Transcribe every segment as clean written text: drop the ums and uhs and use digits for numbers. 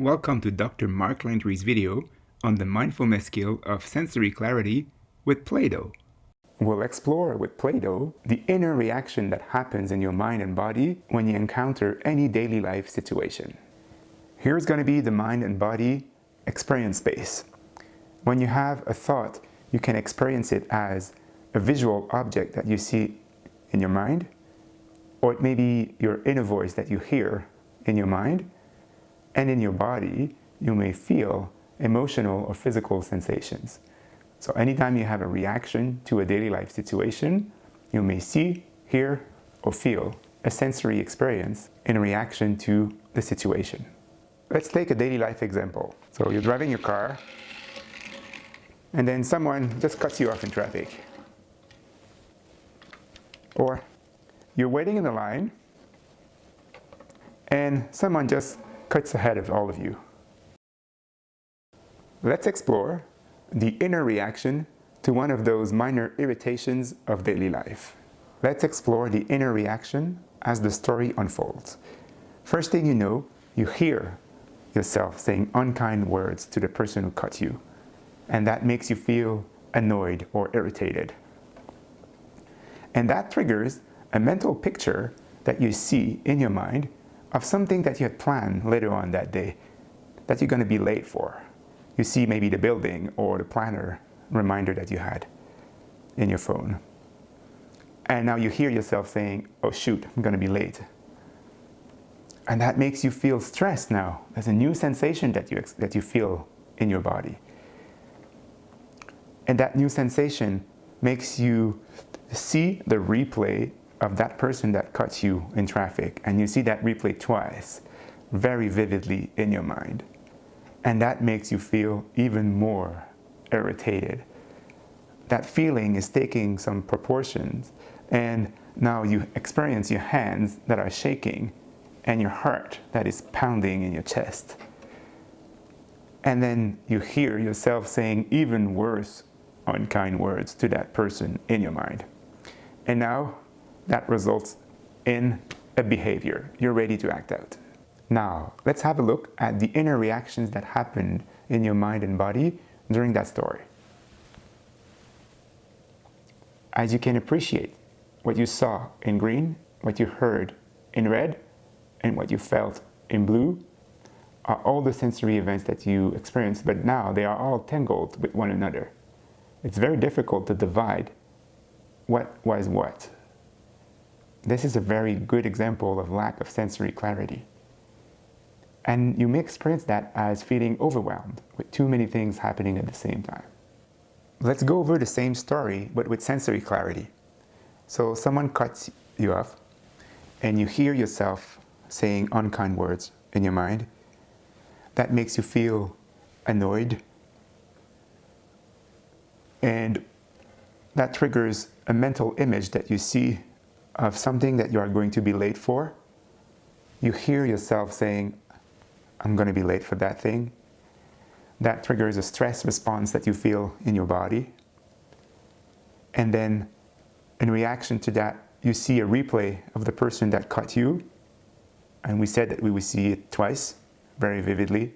Welcome to Dr. Mark Landry's video on the mindfulness skill of sensory clarity with Play-Doh. We'll explore with Play-Doh the inner reaction that happens in your mind and body when you encounter any daily life situation. Here's going to be the mind and body experience space. When you have a thought, you can experience it as a visual object that you see in your mind, or it may be your inner voice that you hear in your mind. And in your body, you may feel emotional or physical sensations. So anytime you have a reaction to a daily life situation, you may see, hear, or feel a sensory experience in reaction to the situation. Let's take a daily life example. So you're driving your car, and then someone just cuts you off in traffic. Or you're waiting in the line, and someone just cuts ahead of all of you. Let's explore the inner reaction to one of those minor irritations of daily life. Let's explore the inner reaction as the story unfolds. First thing you know, you hear yourself saying unkind words to the person who cut you, and that makes you feel annoyed or irritated. And that triggers a mental picture that you see in your mind of something that you had planned later on that day that you're going to be late for. You see maybe the building or the planner reminder that you had in your phone. And now you hear yourself saying, oh shoot, I'm going to be late. And that makes you feel stressed now. There's a new sensation that you feel in your body. And that new sensation makes you see the replay of that person that cut you in traffic, and you see that replay twice, very vividly in your mind. And that makes you feel even more irritated. That feeling is taking some proportions, and now you experience your hands that are shaking and your heart that is pounding in your chest. And then you hear yourself saying even worse unkind words to that person in your mind. And now that results in a behavior. You're ready to act out. Now, let's have a look at the inner reactions that happened in your mind and body during that story. As you can appreciate, what you saw in green, what you heard in red, and what you felt in blue are all the sensory events that you experienced, but now they are all tangled with one another. It's very difficult to divide what was what. This is a very good example of lack of sensory clarity. And you may experience that as feeling overwhelmed with too many things happening at the same time. Let's go over the same story, but with sensory clarity. So someone cuts you off, and you hear yourself saying unkind words in your mind. That makes you feel annoyed, and that triggers a mental image that you see of something that you are going to be late for. You hear yourself saying, I'm going to be late for that thing. That triggers a stress response that you feel in your body. And then in reaction to that, you see a replay of the person that cut you. And we said that we would see it twice, very vividly.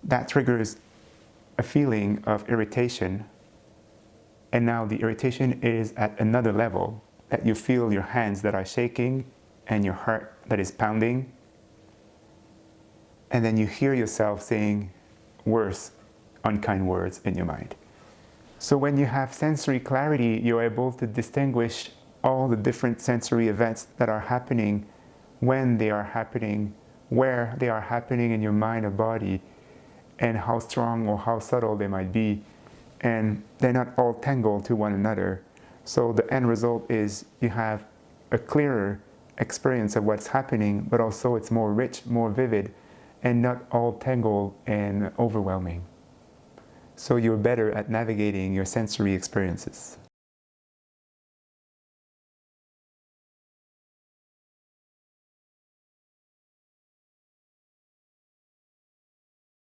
That triggers a feeling of irritation. And now the irritation is at another level, that you feel your hands that are shaking and your heart that is pounding. And then you hear yourself saying worse, unkind words in your mind. So when you have sensory clarity, you're able to distinguish all the different sensory events that are happening, when they are happening, where they are happening in your mind or body, and how strong or how subtle they might be. And they're not all tangled to one another. So the end result is you have a clearer experience of what's happening, but also it's more rich, more vivid, and not all tangled and overwhelming. So you're better at navigating your sensory experiences.